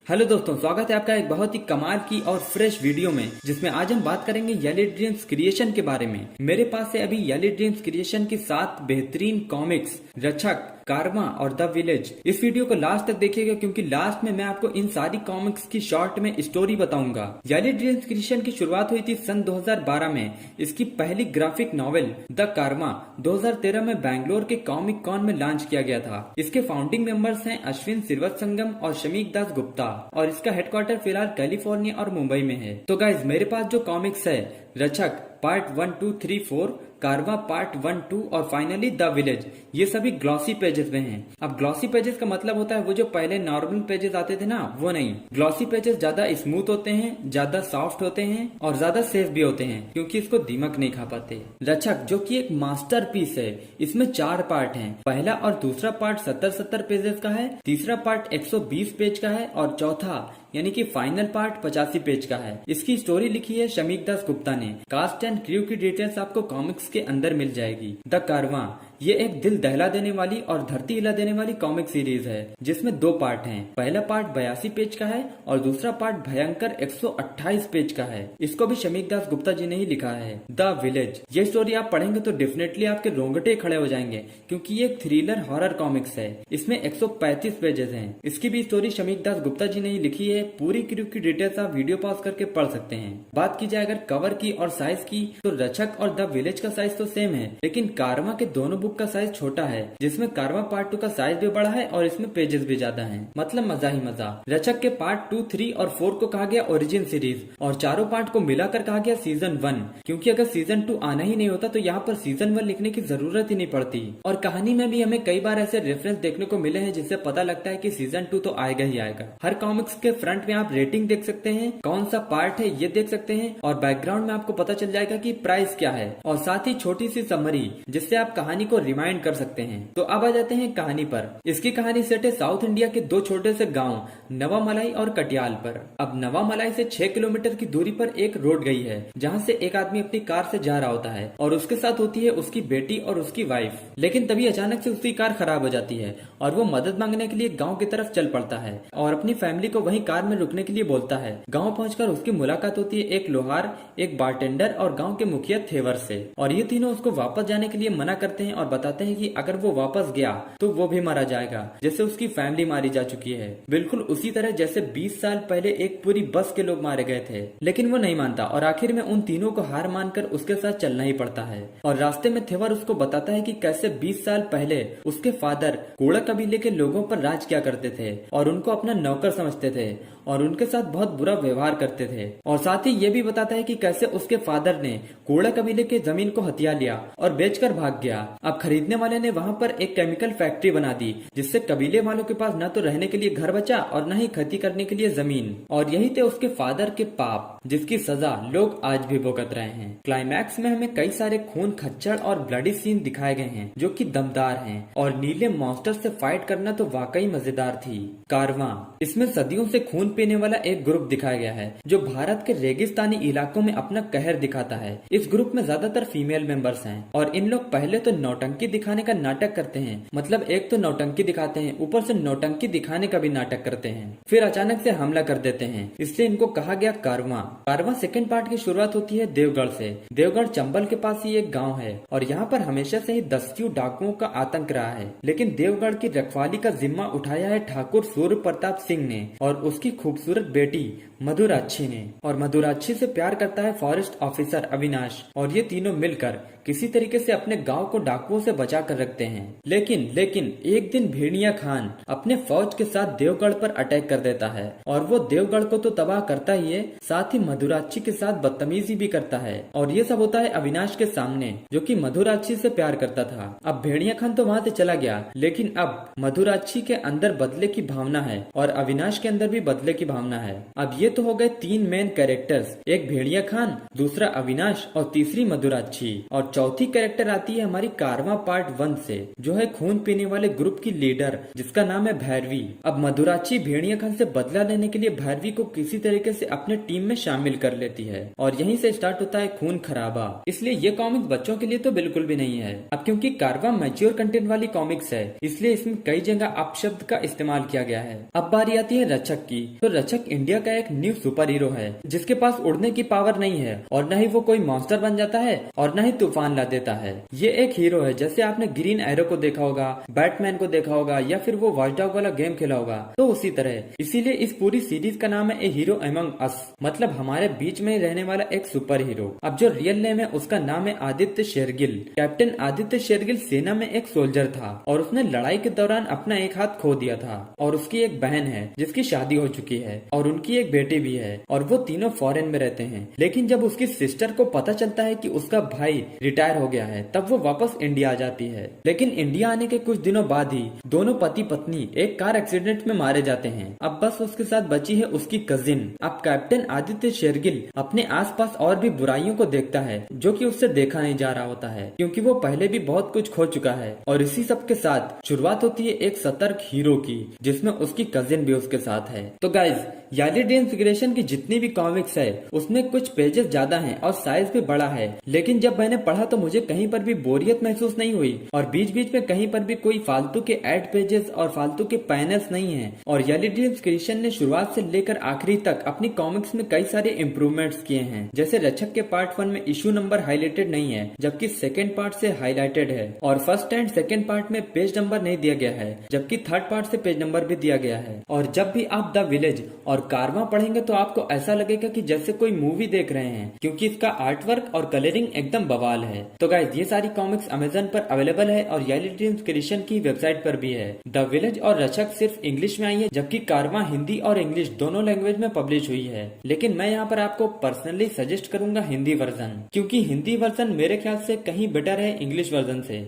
Hello दोस्तों, स्वागत है आपका एक बहुत ही कमाल की और फ्रेश वीडियो में, जिसमें आज हम बात करेंगे येलो ड्रीम्स क्रिएशन के बारे में। मेरे पास है अभी येलो ड्रीम्स क्रिएशन की 7 बेहतरीन कॉमिक्स, रक्षक, कार्मा और द विलेज। इस वीडियो को लास्ट तक देखिएगा क्योंकि लास्ट में मैं आपको इन सारी कॉमिक्स की शॉर्ट में स्टोरी बताऊंगा। येलो ड्रीम्स क्रिएशन की शुरुआत हुई थी सन 2012 में। इसकी पहली ग्राफिक नॉवेल द कार्मा 2013 में बैंगलोर के कॉमिक कॉन में लॉन्च किया गया था। इसके फाउंडिंग मेंबर्स हैं अश्विन श्रीवत्संगम और शमीक दास गुप्ता, और इसका हेडक्वार्टर फिलहाल कैलिफोर्निया और मुंबई में है। तो गाइज, मेरे पास जो कॉमिक्स है, रक्षक पार्ट 1, 2, 3, 4, कार्वा पार्ट 1, 2 और फाइनली द विलेज, ये सभी ग्लॉसी पेजेस में हैं। अब ग्लॉसी पेजेस का मतलब होता है वो जो पहले नॉर्मल पेजेस आते थे ना, वो नहीं। ग्लॉसी पेजेस ज्यादा स्मूथ होते हैं, ज्यादा सॉफ्ट होते हैं और ज्यादा सेफ भी होते हैं क्योंकि इसको दीमक नहीं खा पाते। रक्षक जो कि एक मास्टरपीस है, इसमें 4 पार्ट हैं। पहला और दूसरा पार्ट 70 पेजेस का है, तीसरा पार्ट 120 पेज का है और चौथा यानी कि फाइनल पार्ट 85 पेज का है। इसकी स्टोरी लिखी है शमीक दास गुप्ता ने। कास्ट एंड क्रू की डिटेल्स आपको कॉमिक्स के अंदर मिल जाएगी। द कारवां ये एक दिल दहला देने वाली और धरती हिला देने वाली कॉमिक सीरीज है जिसमें 2 पार्ट हैं। पहला पार्ट 82 पेज का है और दूसरा पार्ट भयंकर 128 पेज का है। इसको भी शमीक दास गुप्ता जी ने ही लिखा है। द विलेज, ये स्टोरी आप पढ़ेंगे तो डेफिनेटली आपके रोंगटे खड़े हो जाएंगे क्योंकि ये एक थ्रिलर हॉरर कॉमिक्स है। इसमें 135 पेजेस हैं। इसकी भी स्टोरी शमीक दास गुप्ता जी ने ही लिखी है। पूरी क्रू की डिटेल्स आप वीडियो पॉज करके पढ़ सकते हैं। बात की जाए अगर कवर की और साइज की, तो रक्षक और द विलेज का साइज तो सेम है, लेकिन कारवा के दोनों बुक का साइज छोटा है, जिसमें कारवा पार्ट 2 का साइज भी बड़ा है और इसमें पेजेस भी ज्यादा हैं। मतलब मजा ही मजा। रक्षक के पार्ट 2, 3 और 4 को कहा गया ओरिजिन सीरीज और चारों पार्ट को मिलाकर कहा गया सीजन 1, क्योंकि अगर सीजन 2 आना ही नहीं होता तो यहाँ पर सीजन 1 लिखने की जरूरत ही नहीं पड़ती। और कहानी में भी हमें कई बार ऐसे रेफरेंस देखने को मिले हैं जिससे पता लगता है कि सीजन 2 तो आएगा ही आएगा। हर कॉमिक्स के फ्रंट में आप रेटिंग देख सकते हैं, कौन सा पार्ट है ये देख सकते हैं, और बैकग्राउंड में आपको पता चल जाएगा कि प्राइस क्या है, और साथ ही छोटी सी समरी जिससे आप कहानी को रिमाइंड कर सकते हैं। तो अब आ जाते हैं कहानी पर। इसकी कहानी सेट है साउथ इंडिया के 2 छोटे से गांव नवा मलाई और कटियाल पर। अब नवा मलाई से 6 किलोमीटर की दूरी पर एक रोड गई है जहाँ से एक आदमी अपनी कार से जा रहा होता है और उसके साथ होती है उसकी बेटी और उसकी वाइफ। लेकिन तभी अचानक से उसकी कार खराब हो जाती है और वो मदद मांगने के लिए गाँव की तरफ चल पड़ता है और अपनी फैमिली को वहीं कार में रुकने के लिए बोलता है। गांव पहुंचकर उसकी मुलाकात होती है एक लोहार, एक बारटेंडर और गांव के मुखिया थेवर से, और ये तीनों उसको वापस जाने के लिए मना करते हैं और बताते हैं कि अगर वो वापस गया तो वो भी मारा जाएगा, जैसे उसकी फैमिली मारी जा चुकी है, बिल्कुल उसी तरह जैसे 20 साल पहले एक पूरी बस के लोग मारे गए थे। लेकिन वो नहीं मानता और आखिर में उन तीनों को हार मानकर उसके साथ चलना ही पड़ता है। और रास्ते में थेवर उसको बताता है कि कैसे 20 साल पहले उसके फादर कोड़ा कबीले के लोगों पर राज किया करते थे और उनको अपना नौकर समझते थे और उनके साथ बहुत बुरा व्यवहार करते थे। और साथ ही ये भी बताता है कि कैसे उसके फादर ने कोड़ा कबीले के जमीन को हथिया लिया और बेचकर भाग गया। अब खरीदने वाले ने वहाँ पर एक केमिकल फैक्ट्री बना दी जिससे कबीले वालों के पास न तो रहने के लिए घर बचा और न ही खेती करने के लिए जमीन। और यही थे उसके फादर के पाप जिसकी सजा लोग आज भी भुगत रहे हैं। क्लाइमैक्स में हमें कई सारे खून खच्चड़ और ब्लडी सीन दिखाए गए हैं जो कि दमदार हैं, और नीले मॉन्स्टर से फाइट करना तो वाकई मजेदार थी। कारवां, इसमें सदियों से खून पीने वाला एक ग्रुप दिखाया गया है जो भारत के रेगिस्तानी इलाकों में अपना कहर दिखाता है। इस ग्रुप में ज्यादातर फीमेल मेंबर्स हैं और इन लोग पहले तो नौटंकी दिखाने का नाटक करते हैं, मतलब एक तो नौटंकी दिखाते हैं, ऊपर से नौटंकी दिखाने का भी नाटक करते हैं, फिर अचानक से हमला कर देते हैं, इसलिए इनको कहा गया कारवां। कारवां सेकंड पार्ट की शुरुआत होती है देवगढ़ से। देवगढ़ चंबल के पास ही एक गाँव है और यहाँ पर हमेशा से ही दस्यु डाकुओं का आतंक रहा है। लेकिन देवगढ़ की रखवाली का जिम्मा उठाया है ठाकुर सूर्य प्रताप सिंह ने और उसकी खूबसूरत बेटी मधुराक्षी ने, और मधुराक्षी से प्यार करता है फॉरेस्ट ऑफिसर अविनाश, और ये तीनों मिलकर किसी तरीके से अपने गांव को डाकुओं से बचा कर रखते हैं। लेकिन एक दिन भेड़िया खान अपने फौज के साथ देवगढ़ पर अटैक कर देता है और वो देवगढ़ को तो तबाह करता ही है, साथ ही मधुराक्षी के साथ बदतमीजी भी करता है। और ये सब होता है अविनाश के सामने जो कि मधुराक्षी से प्यार करता था। अब भेड़िया खान तो वहाँ से चला गया, लेकिन अब मधुराक्षी के अंदर बदले की भावना है और अविनाश के अंदर भी बदले की भावना है। अब ये तो हो गए 3 मेन कैरेक्टर्स, एक भेड़िया खान, दूसरा अविनाश और तीसरी मधुराक्षी। और चौथी कैरेक्टर आती है हमारी कारवां पार्ट 1 से, जो है खून पीने वाले ग्रुप की लीडर जिसका नाम है भैरवी। अब मधुराची भेड़िया खान से बदला लेने के लिए भैरवी को किसी तरीके से अपने टीम में शामिल कर लेती है और यहीं से स्टार्ट होता है खून खराबा। इसलिए ये कॉमिक्स बच्चों के लिए तो बिल्कुल भी नहीं है। अब क्योंकि कारवां मैच्योर कंटेंट वाली कॉमिक्स है, इसलिए इसमें कई जगह अपशब्द का इस्तेमाल किया गया है। अब बारी आती है रक्षक की। तो रक्षक इंडिया का एक न्यू सुपर हीरो है जिसके पास उड़ने की पावर नहीं है और न ही वो कोई मॉन्स्टर बन जाता है और न ही तूफान ला देता है। ये एक हीरो है, जैसे आपने ग्रीन एरो को देखा होगा, बैटमैन को देखा होगा या फिर वो वॉच डॉग वाला गेम खेला होगा, तो उसी तरह। इसीलिए इस पूरी सीरीज का नाम है ए हीरो अमंग अस, मतलब हमारे बीच में रहने वाला एक सुपर हीरो। अब जो रियल नेम है उसका नाम है आदित्य शेरगिल। कैप्टन आदित्य शेरगिल सेना में एक सोल्जर था और उसने लड़ाई के दौरान अपना एक हाथ खो दिया था और उसकी एक बहन है जिसकी शादी हो चुकी है और उनकी एक बेटी भी है और वो तीनों फॉरेन में रहते हैं। लेकिन जब उसकी सिस्टर को पता चलता है कि उसका भाई रिटायर हो गया है, तब वो वापस इंडिया आ जाती है। लेकिन इंडिया आने के कुछ दिनों बाद ही दोनों पति पत्नी एक कार एक्सीडेंट में मारे जाते हैं। अब बस उसके साथ बची है उसकी कजिन। अब कैप्टन आदित्य शेरगिल अपने आसपास और भी बुराइयों को देखता है जो कि उससे देखा नहीं जा रहा होता है, क्योंकि वो पहले भी बहुत कुछ खो चुका है। और इसी सब के साथ शुरुआत होती है एक सतर्क हीरो की, जिसमें उसकी कजिन भी उसके साथ है। तो गाइज, याली ड्रीम्स क्रिएशन की जितनी भी कॉमिक्स है उसमें कुछ पेजेस ज्यादा हैं और साइज भी बड़ा है, लेकिन जब मैंने पढ़ा तो मुझे कहीं पर भी बोरियत महसूस नहीं हुई और बीच बीच में कहीं पर भी कोई फालतू के एड पेजेस और फालतू के पैनल्स नहीं है। और याली ड्रीम्स क्रिएशन ने शुरुआत से लेकर आखिरी तक अपनी कॉमिक्स में कई सारे इम्प्रूवमेंट्स किए हैं। जैसे रक्षक के पार्ट 1 में इशू नंबर हाईलाइटेड नहीं है, जबकि सेकेंड पार्ट से हाईलाइटेड है। और फर्स्ट एंड सेकेंड पार्ट में पेज नंबर नहीं दिया गया है, जबकि थर्ड पार्ट से पेज नंबर भी दिया गया है। और जब भी आप द विलेज और कारवां पढ़ेंगे तो आपको ऐसा लगेगा कि जैसे कोई मूवी देख रहे हैं, क्योंकि इसका आर्ट वर्क और कलरिंग एकदम बवाल है। तो गाइस, ये सारी कॉमिक्स अमेजन पर अवेलेबल है और याली ड्रीम्स क्रिएशन की वेबसाइट पर भी है। द विलेज और रक्षक सिर्फ इंग्लिश में आई है, जबकि कारवां हिंदी और इंग्लिश दोनों लैंग्वेज में पब्लिश हुई है। लेकिन मैं यहाँ पर आपको पर्सनली सजेस्ट करूंगा हिंदी वर्जन, क्योंकि हिंदी वर्जन मेरे ख्याल से कहीं बेटर है इंग्लिश वर्जन से।